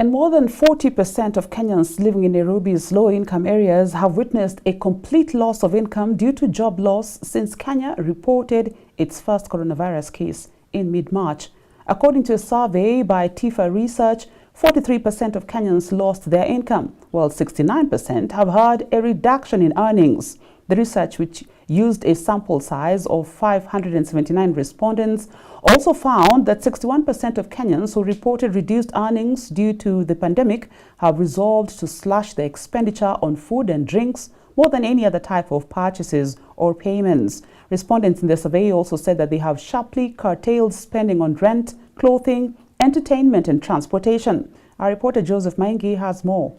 And more than 40% of Kenyans living in Nairobi's low-income areas have witnessed a complete loss of income due to job loss since Kenya reported its first coronavirus case in mid-March. According to a survey by TIFA Research, 43% of Kenyans lost their income, while 69% have had a reduction in earnings. The research, which used a sample size of 579 respondents, also found that 61% of Kenyans who reported reduced earnings due to the pandemic have resolved to slash their expenditure on food and drinks more than any other type of purchases or payments. Respondents in the survey also said that they have sharply curtailed spending on rent, clothing, entertainment and transportation. Our reporter Joseph Maingi has more.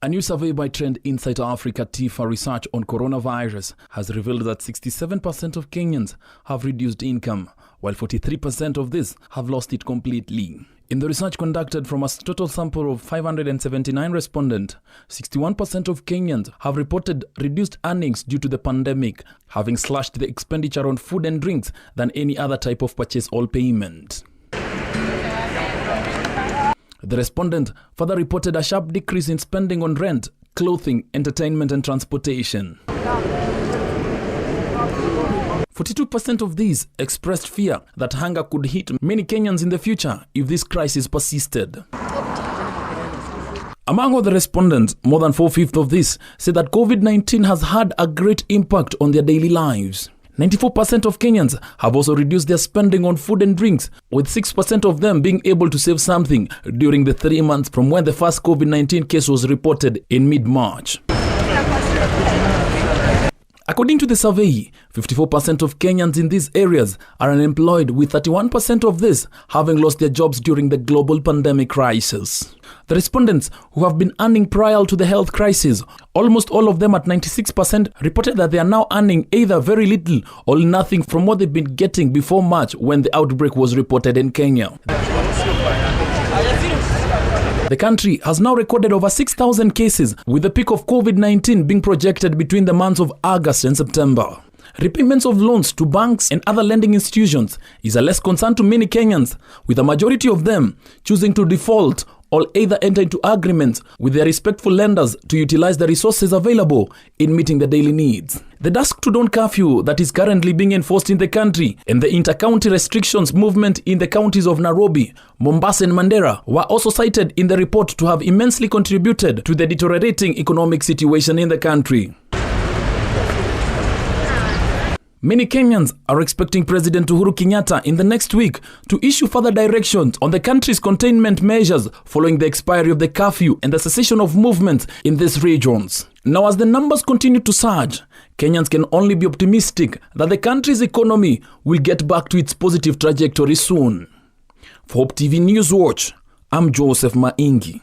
A new survey by Trend Insight Africa TIFA Research on coronavirus has revealed that 67% of Kenyans have reduced income, while 43% of this have lost it completely. In the research conducted from a total sample of 579 respondents, 61% of Kenyans have reported reduced earnings due to the pandemic, having slashed the expenditure on food and drinks than any other type of purchase or payment. The respondent further reported a sharp decrease in spending on rent, clothing, entertainment and transportation. 42% of these expressed fear that hunger could hit many Kenyans in the future if this crisis persisted. Among all the respondents, more than 4/5 of these said that COVID-19 has had a great impact on their daily lives. 94% of Kenyans have also reduced their spending on food and drinks, with 6% of them being able to save something during the 3 months from when the first COVID-19 case was reported in mid-March. According to the survey, 54% of Kenyans in these areas are unemployed, with 31% of this having lost their jobs during the global pandemic crisis. The respondents who have been earning prior to the health crisis, almost all of them at 96%, reported that they are now earning either very little or nothing from what they've been getting before March when the outbreak was reported in Kenya. The country has now recorded over 6,000 cases, with the peak of COVID-19 being projected between the months of August and September. Repayments of loans to banks and other lending institutions is a less concern to many Kenyans, with a majority of them choosing to default or either enter into agreements with their respectful lenders to utilize the resources available in meeting their daily needs. The dusk to dawn curfew that is currently being enforced in the country and the inter-county restrictions movement in the counties of Nairobi, Mombasa and Mandera were also cited in the report to have immensely contributed to the deteriorating economic situation in the country. Many Kenyans are expecting President Uhuru Kenyatta in the next week to issue further directions on the country's containment measures following the expiry of the curfew and the cessation of movements in these regions. Now, as the numbers continue to surge, Kenyans can only be optimistic that the country's economy will get back to its positive trajectory soon. For Hope TV News Watch, I'm Joseph Maingi.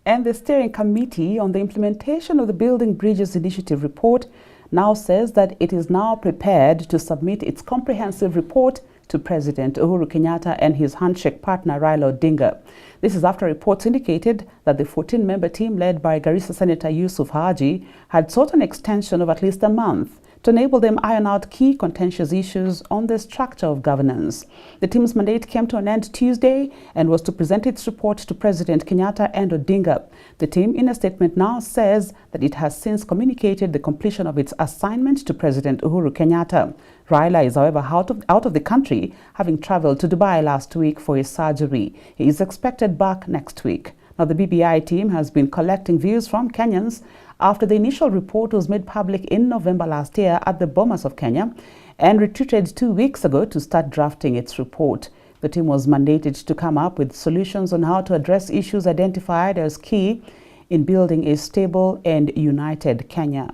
And the Steering Committee on the Implementation of the Building Bridges Initiative report now says that it is now prepared to submit its comprehensive report to President Uhuru Kenyatta and his handshake partner Raila Odinga. This is after reports indicated that the 14-member team led by Garissa Senator Yusuf Haji had sought an extension of at least a month to enable them iron out key contentious issues on the structure of governance. The team's mandate came to an end Tuesday and was to present its report to President Kenyatta and Odinga. The team, in a statement now, says that it has since communicated the completion of its assignment to President Uhuru Kenyatta. Raila is, however, out of the country, having traveled to Dubai last week for his surgery. He is expected back next week. Now, the BBI team has been collecting views from Kenyans after the initial report was made public in November last year at the Bomas of Kenya and retreated 2 weeks ago to start drafting its report. The team was mandated to come up with solutions on how to address issues identified as key in building a stable and united Kenya.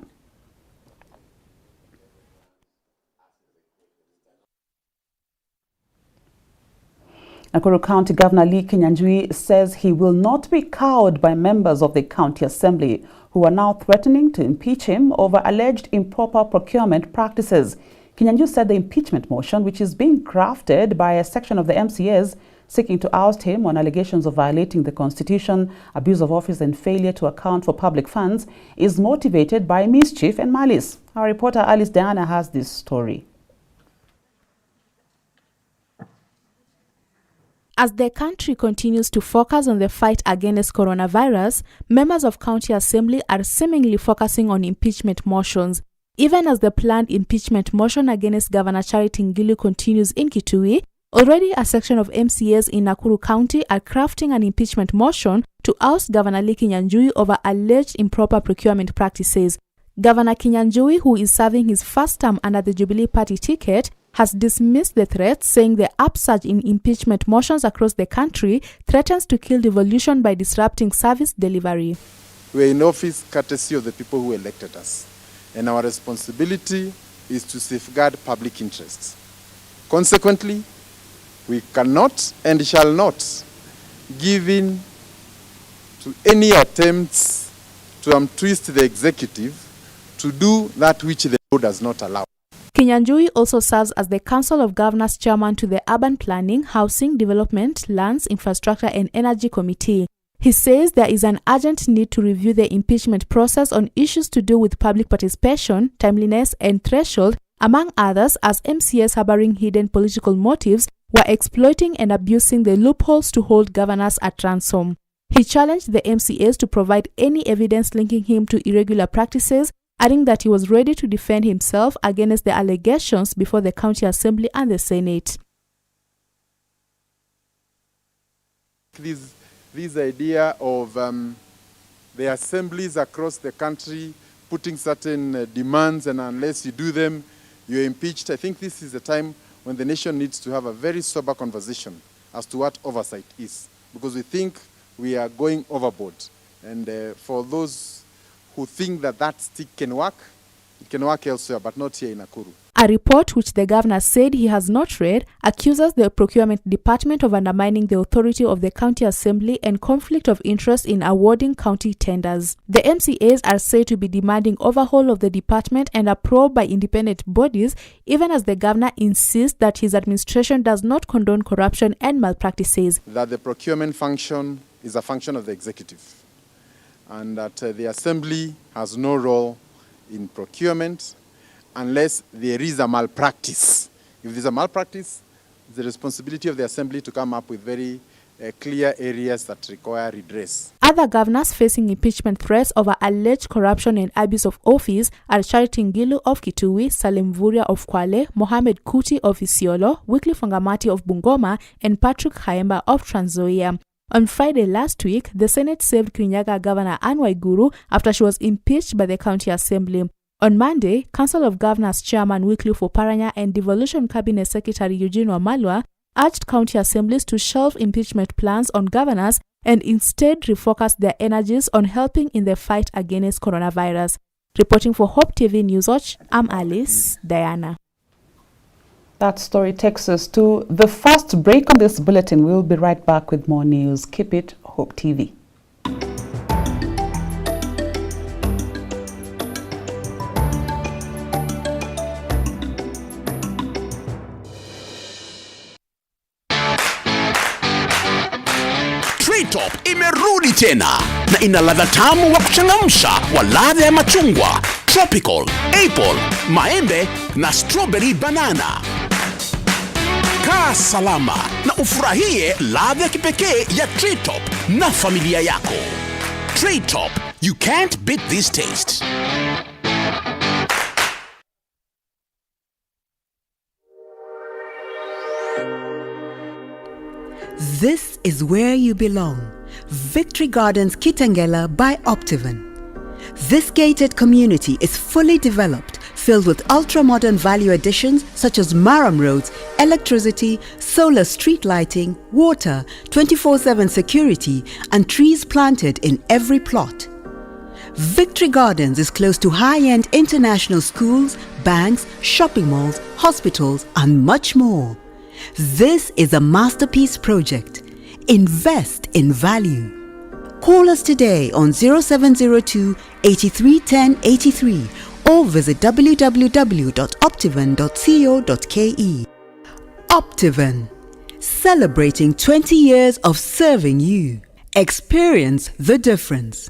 Nakuru County Governor Lee Kinyanjui says he will not be cowed by members of the County Assembly who are now threatening to impeach him over alleged improper procurement practices. Kinyanjui said the impeachment motion, which is being crafted by a section of the MCAs seeking to oust him on allegations of violating the Constitution, abuse of office and failure to account for public funds, is motivated by mischief and malice. Our reporter Alice Diana has this story. As the country continues to focus on the fight against coronavirus, members of County Assembly are seemingly focusing on impeachment motions. Even as the planned impeachment motion against Governor Charity Ngilu continues in Kitui, already a section of MCAs in Nakuru County are crafting an impeachment motion to oust Governor Lee Kinyanjui over alleged improper procurement practices. Governor Kinyanjui, who is serving his first term under the Jubilee Party ticket, has dismissed the threat, saying the upsurge in impeachment motions across the country threatens to kill devolution by disrupting service delivery. We are in office courtesy of the people who elected us, and our responsibility is to safeguard public interests. Consequently, we cannot and shall not give in to any attempts to untwist the executive to do that which the law does not allow. Kinyanjui also serves as the Council of Governors chairman to the Urban Planning, Housing, Development, Lands, Infrastructure and Energy Committee. He says there is an urgent need to review the impeachment process on issues to do with public participation, timeliness and threshold, among others, as MCAs harboring hidden political motives were exploiting and abusing the loopholes to hold governors at ransom. He challenged the MCAs to provide any evidence linking him to irregular practices, adding that he was ready to defend himself against the allegations before the County Assembly and the Senate. This idea of the assemblies across the country putting certain demands, and unless you do them, you're impeached. I think this is a time when the nation needs to have a very sober conversation as to what oversight is, because we think we are going overboard. And for those who think that that stick can work, it can work elsewhere, but not here in Nakuru. A report which the governor said he has not read accuses the procurement department of undermining the authority of the County Assembly and conflict of interest in awarding county tenders. The MCAs are said to be demanding overhaul of the department and a probe by independent bodies, even as the governor insists that his administration does not condone corruption and malpractices. That the procurement function is a function of the executive, and that the Assembly has no role in procurement unless there is a malpractice. If there's a malpractice, it's the responsibility of the Assembly to come up with very clear areas that require redress. Other governors facing impeachment threats over alleged corruption and abuse of office are Charity Ngilu of Kitui, Salim Vuria of Kwale, Mohamed Kuti of Isiolo, Wycliffe Wangamati of Bungoma, and Patrick Khaemba of Trans Nzoia. On Friday last week, the Senate saved Kirinyaga Governor Anne Waiguru after she was impeached by the County Assembly. On Monday, Council of Governors Chairman Wycliffe Oparanya and Devolution Cabinet Secretary Eugene Wamalwa urged county assemblies to shelve impeachment plans on governors and instead refocus their energies on helping in the fight against coronavirus. Reporting for Hope TV Newswatch, I'm Alice Diana. That story takes us to the first break on this bulletin. We'll be right back with more news. Keep it Hope TV. Top imerudi tena na ina ladha tamu wa kuchangamsha wa ladha ya machungwa, tropical, apple, maembe na strawberry banana. Kaa salama na ufurahie ladha ya kipekee ya Tree Top na familia yako. Tree Top, you can't beat this taste. This is where you belong. Victory Gardens Kitengela by Optiven. This gated community is fully developed, filled with ultra-modern value additions such as Maram roads, electricity, solar street lighting, water, 24/7 security, and trees planted in every plot. Victory Gardens is close to high-end international schools, banks, shopping malls, hospitals, and much more. This is a masterpiece project. Invest in value. Call us today on 0702 8310 83 or visit www.optiven.co.ke. Optiven, celebrating 20 years of serving you. Experience the difference.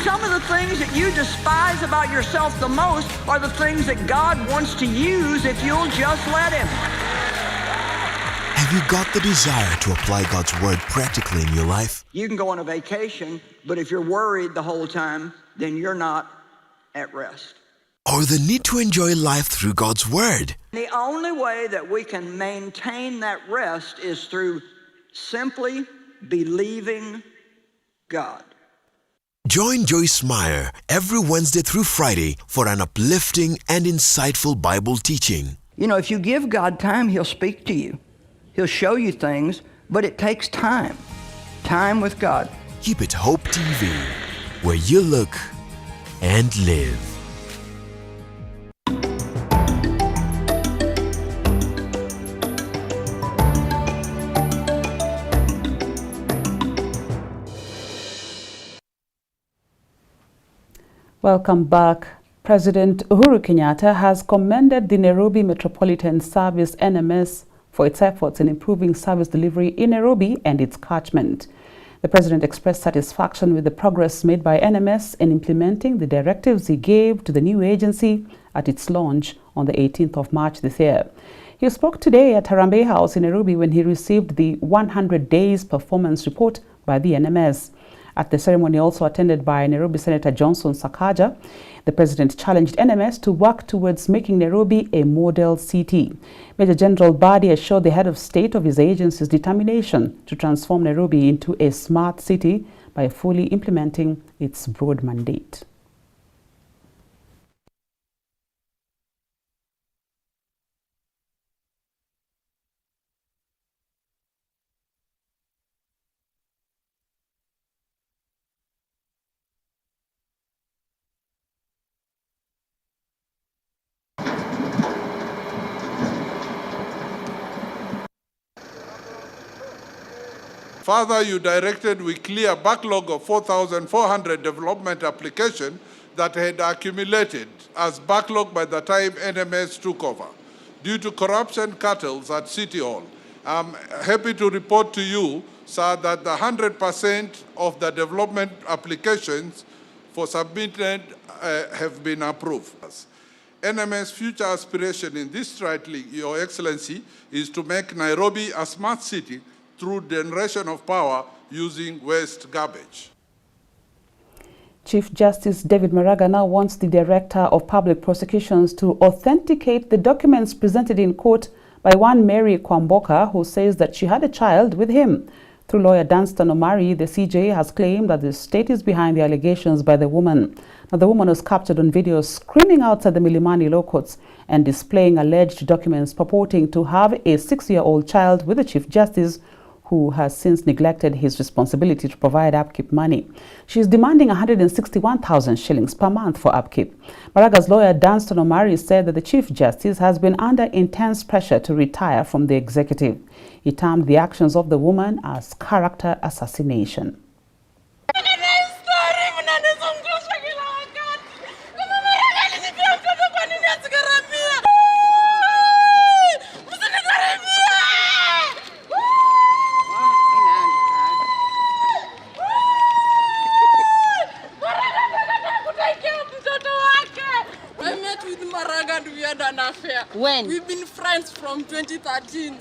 Some of the things that you despise about yourself the most are the things that God wants to use if you'll just let Him. Have you got the desire to apply God's word practically in your life? You can go on a vacation, but if you're worried the whole time, then you're not at rest. Or the need to enjoy life through God's word? The only way that we can maintain that rest is through simply believing God. Join Joyce Meyer every Wednesday through Friday for an uplifting and insightful Bible teaching. You know, if you give God time, He'll speak to you. He'll show you things, but it takes time. Time with God. Keep it Hope TV, where you look and live. Welcome back. President Uhuru Kenyatta has commended the Nairobi Metropolitan Service NMS for its efforts in improving service delivery in Nairobi and its catchment. The president expressed satisfaction with the progress made by NMS in implementing the directives he gave to the new agency at its launch on the 18th of March this year. He spoke today at Harambee House in Nairobi when he received the 100 Days Performance Report by the NMS. At the ceremony, also attended by Nairobi Senator Johnson Sakaja, the president challenged NMS to work towards making Nairobi a model city. Major General Badi assured the head of state of his agency's determination to transform Nairobi into a smart city by fully implementing its broad mandate. Further, you directed we clear a backlog of 4,400 development applications that had accumulated as backlog by the time NMS took over due to corruption cartels at City Hall. I'm happy to report to you, sir, that the 100% of the development applications for submitted have been approved. NMS future aspiration in this strictly, Your Excellency, is to make Nairobi a smart city through generation of power using waste garbage. Chief Justice David Maraga now wants the Director of Public Prosecutions to authenticate the documents presented in court by one Mary Kwamboka, who says that she had a child with him. Through lawyer Danstan Omari, the CJ has claimed that the state is behind the allegations by the woman. Now, the woman was captured on video screaming outside the Milimani law courts and displaying alleged documents purporting to have a 6-year-old child with the Chief Justice, who has since neglected his responsibility to provide upkeep money. She is demanding 161,000 shillings per month for upkeep. Maraga's lawyer, Danstan Omari, said that the Chief Justice has been under intense pressure to retire from the executive. He termed the actions of the woman as character assassination. When? We've been friends from 2013.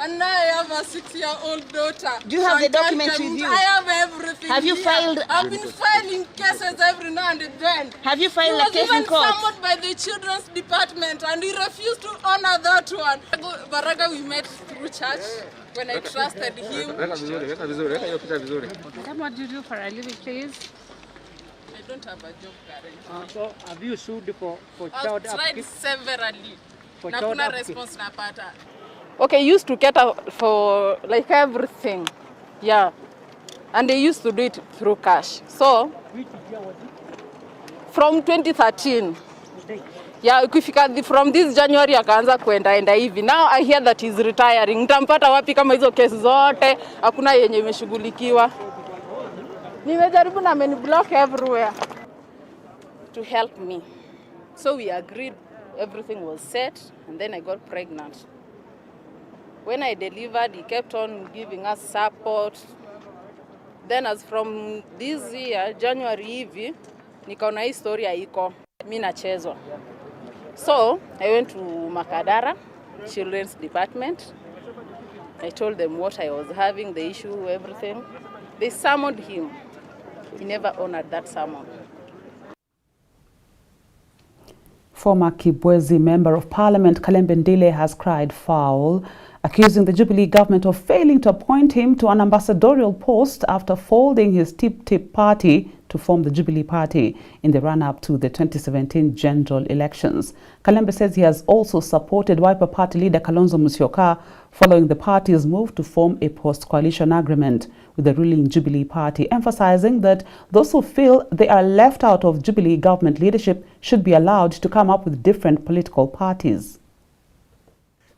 And now I have a 6-year-old daughter. Do you have the documents with you? I have everything. Have you filed? I've been filing cases every now and then. Have you filed a case in court? He was even summoned by the children's department and he refused to honor that one. Baraga, we met through church when I trusted him. Madam, what do you do for a living, please? I don't have a job currently. So have you sued for child I've tried upkeep? severally. For Na child kuna upkeep? response napata. Okay, used to cater for like everything, yeah, and they used to do it through cash. So, from 2013, yeah, from this January akaanza kuenda hivi. Now I hear that he's retiring. Nitampata wapi kama hizo kesi zote hakuna yenye imeshughulikiwa? Nimejaribu na block everywhere to help me. So we agreed, everything was set, and then I got pregnant. When I delivered, he kept on giving us support. Then as from this year, January hivi, nikaona hii story haiko, mimi nachezwa. So, I went to Makadara, Children's Department, I told them what I was having, the issue, everything. They summoned him. He never honored that summon. Former Kibwezi Member of Parliament Kalembe Ndile has cried foul, accusing the Jubilee government of failing to appoint him to an ambassadorial post after folding his Tip party to form the Jubilee Party in the run-up to the 2017 general elections. Kalembe says he has also supported Wiper Party leader Kalonzo Musyoka following the party's move to form a post-coalition agreement with the ruling Jubilee Party, emphasizing that those who feel they are left out of Jubilee government leadership should be allowed to come up with different political parties.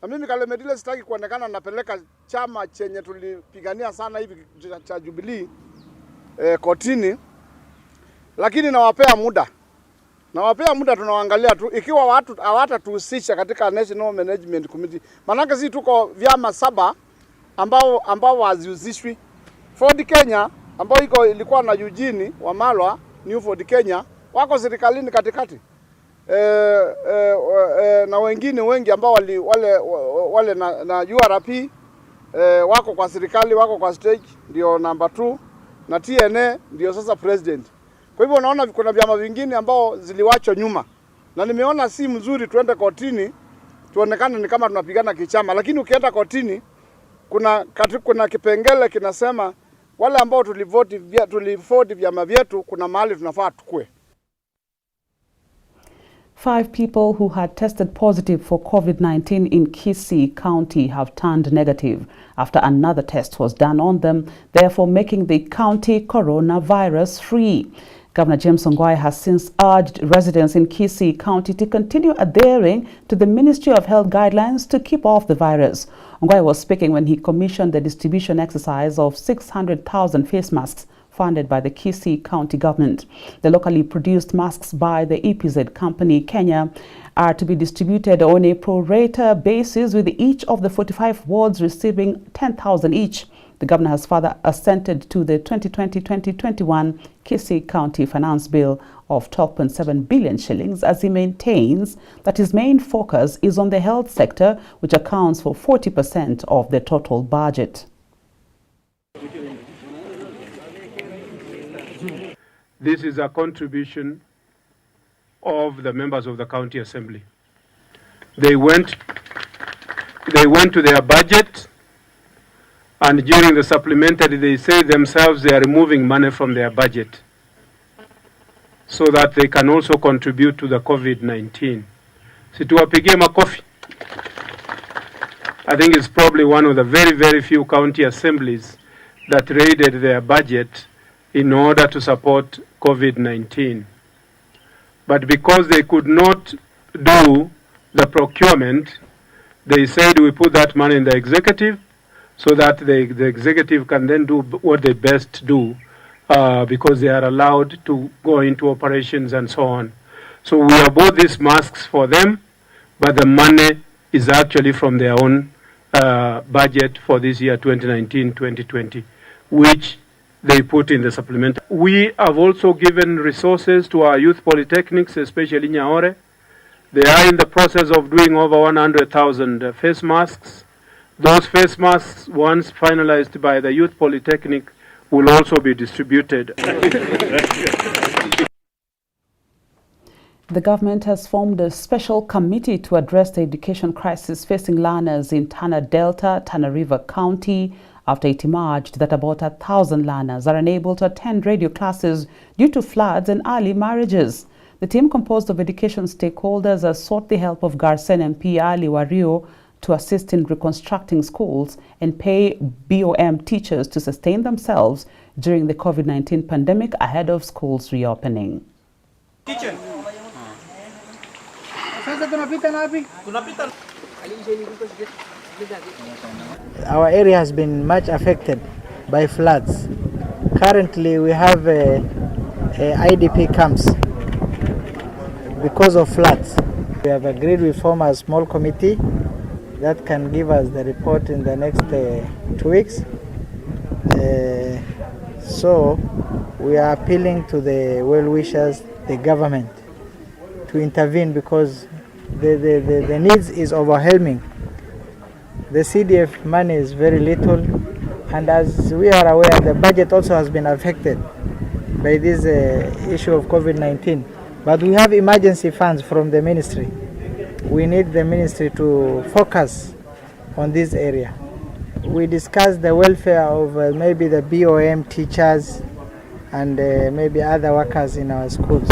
Mimi Kalembe Ndile sitaki kuonekana napeleka chama chenye tulipigania sana hivi cha Jubilee kotini, lakini nawapea muda. Tunawaangalia tu ikiwa watu hawatatuhusisha katika National Management Committee. Manake sisi tuko vyama 7 ambao hazihusishwi. Ford Kenya ambao ilikuwa na Eugene Wamalwa, New Ford Kenya wako serikalini katikati. Na wengine wengi ambao wale na URP wako kwa serikali, wako kwa stage ndio number 2 na TNA ndio sasa president. Kwa hivyo unaona kuna vyama vingine ambao ziliwachwa nyuma. Na nimeona si mzuri tuende kotini tuonekane ni kama tunapigana kichama, lakini ukienda kotini kuna kipengele kinasema wale ambao tulivote vyama vyetu kuna mahali tunafaa tukue. 5 people who had tested positive for COVID-19 in Kisii County have turned negative after another test was done on them, therefore making the county coronavirus-free. Governor James Ongwae has since urged residents in Kisii County to continue adhering to the Ministry of Health guidelines to keep off the virus. Ongwae was speaking when he commissioned the distribution exercise of 600,000 face masks funded by the Kisii County government. The locally produced masks by the EPZ company Kenya are to be distributed on a pro-rata basis, with each of the 45 wards receiving 10,000 each. The governor has further assented to the 2020-2021 Kisii County Finance Bill of 12.7 billion shillings, as he maintains that his main focus is on the health sector, which accounts for 40% of the total budget. This is a contribution of the members of the County Assembly. They went to their budget, and during the supplementary they say themselves they are removing money from their budget so that they can also contribute to the COVID-19. Situwapigie makofi. I think it's probably one of the very, very few county assemblies that raided their budget in order to support COVID-19. But because they could not do the procurement, they said we put that money in the executive so that the executive can then do what they best do, because they are allowed to go into operations and so on. So we have bought these masks for them, but the money is actually from their own budget for this year 2019-2020, which they put in the supplement. We have also given resources to our youth polytechnics, especially Nyaore. They are in the process of doing over 100,000 face masks. Those face masks, once finalized by the youth polytechnic, will also be distributed. The government has formed a special committee to address the education crisis facing learners in Tana Delta, Tana River County, after it emerged that about 1,000 learners are unable to attend radio classes due to floods and early marriages. The team, composed of education stakeholders, has sought the help of Garsen MP Ali Wario to assist in reconstructing schools and pay BOM teachers to sustain themselves during the COVID-19 pandemic ahead of schools reopening. Kitchen. Our area has been much affected by floods. Currently, we have IDP camps because of floods. We have agreed we form a small committee that can give us the report in the next 2 weeks. So we are appealing to the well-wishers, the government, to intervene because the needs is overwhelming. The CDF money is very little, and as we are aware, the budget also has been affected by this issue of COVID-19. But we have emergency funds from the ministry. We need the ministry to focus on this area. We discussed the welfare of maybe the BOM teachers and maybe other workers in our schools,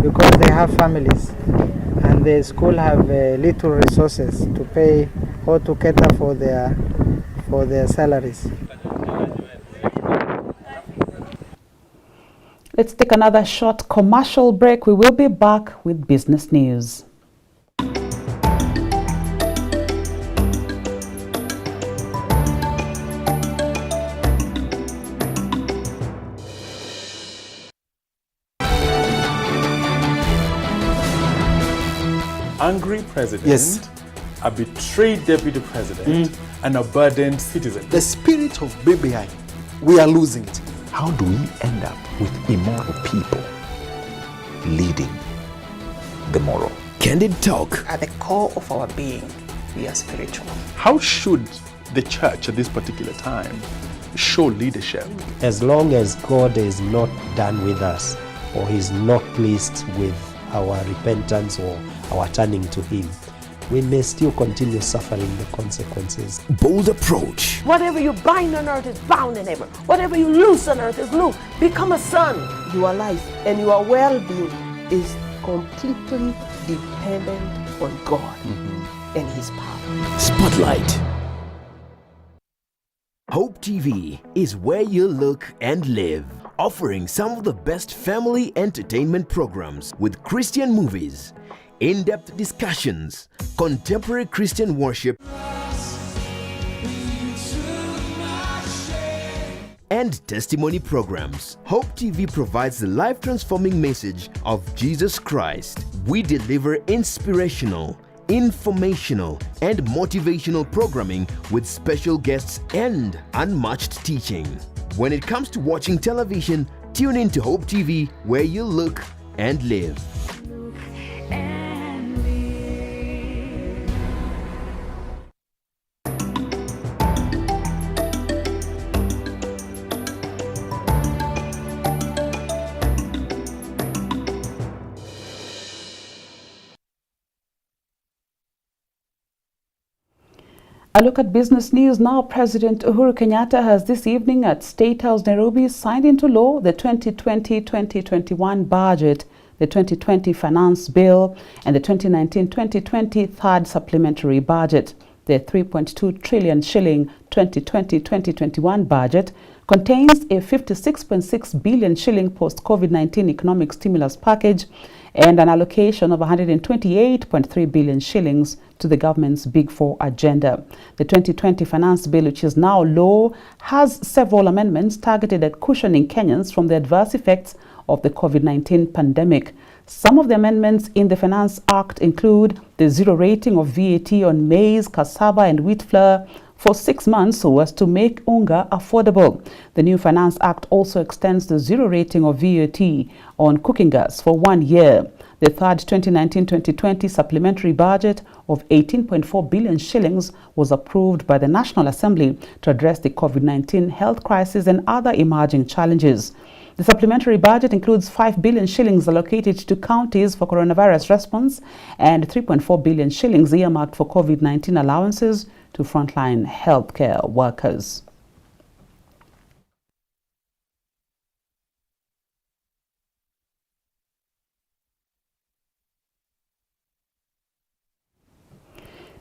because they have families and the school have little resources to pay or to cater for their salaries. Let's take another short commercial break. We will be back with business news. Angry president, a betrayed deputy president, and a burdened citizen. The spirit of BBI, we are losing it. How do we end up with immoral people leading the moral? Candid Talk. At the core of our being, we are spiritual. How should the church at this particular time show leadership? As long as God is not done with us, or He's not pleased with our repentance or our turning to Him, we may still continue suffering the consequences. Bold approach. Whatever you bind on earth is bound in heaven. Whatever you loose on earth is loose. Become a son. Your life and your well-being is completely dependent on God and His power. Spotlight. Hope TV is where you look and live, offering some of the best family entertainment programs with Christian movies, in-depth discussions, contemporary Christian worship, and testimony programs. Hope TV provides the life-transforming message of Jesus Christ. We deliver inspirational, informational, and motivational programming with special guests and unmatched teaching. When it comes to watching television, tune in to Hope TV, where you look and live. A look at business news now. President Uhuru Kenyatta has this evening at State House, Nairobi, signed into law the 2020-2021 budget, the 2020 finance bill, and the 2019-2020 third supplementary budget. The 3.2 trillion shilling 2020-2021 budget contains a 56.6 billion shilling post-COVID-19 economic stimulus package and an allocation of 128.3 billion shillings to the government's Big Four agenda. The 2020 finance bill, which is now law, has several amendments targeted at cushioning Kenyans from the adverse effects of the COVID-19 pandemic. Some of the amendments in the Finance Act include the zero rating of VAT on maize, cassava and wheat flour for 6 months so as to make unga affordable. The new Finance Act also extends the zero rating of VAT on cooking gas for 1 year. The third 2019-2020 supplementary budget of 18.4 billion shillings was approved by the National Assembly to address the COVID-19 health crisis and other emerging challenges. The supplementary budget includes 5 billion shillings allocated to counties for coronavirus response and 3.4 billion shillings earmarked for COVID-19 allowances to frontline healthcare workers.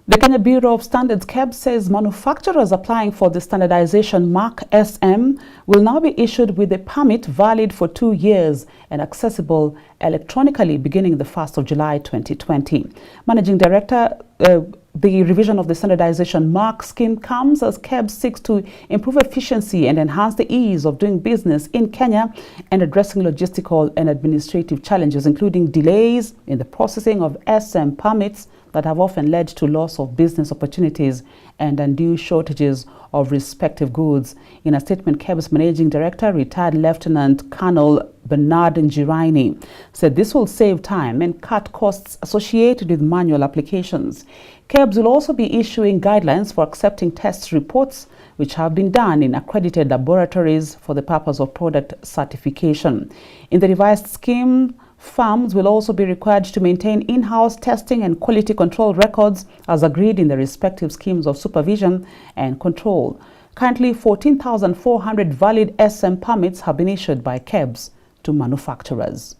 The Kenya Bureau of Standards (KEB) says manufacturers applying for the standardization mark SM will now be issued with a permit valid for 2 years and accessible electronically beginning the 1st of July 2020. Managing Director, the revision of the standardization mark scheme comes as KEB seeks to improve efficiency and enhance the ease of doing business in Kenya and addressing logistical and administrative challenges, including delays in the processing of SM permits that have often led to loss of business opportunities and undue shortages of respective goods. In a statement, KEB's Managing Director, retired Lieutenant Colonel Bernard Njiraini, said this will save time and cut costs associated with manual applications. KEBS will also be issuing guidelines for accepting test reports which have been done in accredited laboratories for the purpose of product certification. In the revised scheme, firms will also be required to maintain in-house testing and quality control records as agreed in the respective schemes of supervision and control. Currently, 14,400 valid SM permits have been issued by KEBS to manufacturers.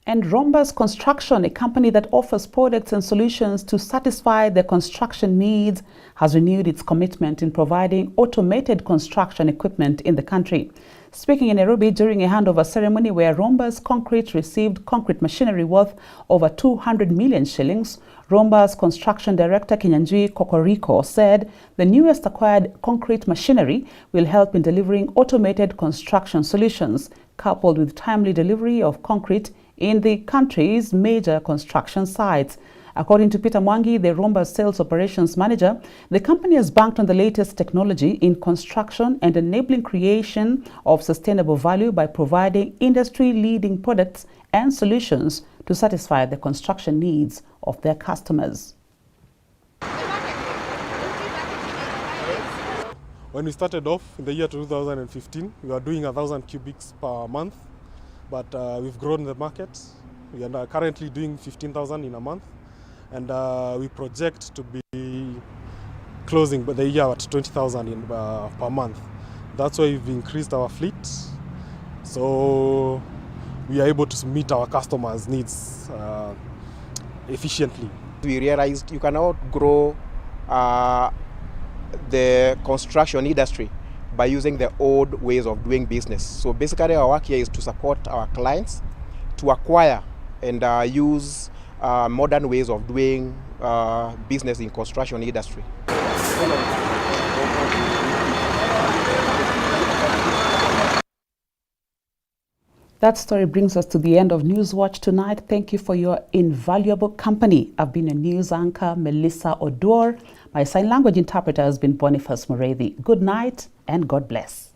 And RHOMBUS Construction, a company that offers products and solutions to satisfy their construction needs, has renewed its commitment in providing automated construction equipment in the country. Speaking in Nairobi during a handover ceremony where RHOMBUS Concrete received concrete machinery worth over 200 million shillings, RHOMBUS Construction Director Kinyanjui Kokoriko said the newest acquired concrete machinery will help in delivering automated construction solutions, coupled with timely delivery of concrete in the country's major construction sites. According to Peter Mwangi, the RHOMBUS Sales Operations Manager, the company has banked on the latest technology in construction and enabling creation of sustainable value by providing industry-leading products and solutions to satisfy the construction needs of their customers. When we started off in the year 2015, we were doing 1,000 cubics per month, but we've grown the market. We are currently doing 15,000 in a month, and we project to be closing the year at 20,000 per month. That's why we've increased our fleet, so we are able to meet our customers' needs efficiently. We realized you cannot grow the construction industry by using the old ways of doing business. So basically our work here is to support our clients to acquire and use modern ways of doing business in construction industry. That story brings us to the end of Newswatch tonight. Thank you for your invaluable company. I've been a news anchor, Melissa Odor. My sign language interpreter has been Boniface Morethi. Good night and God bless.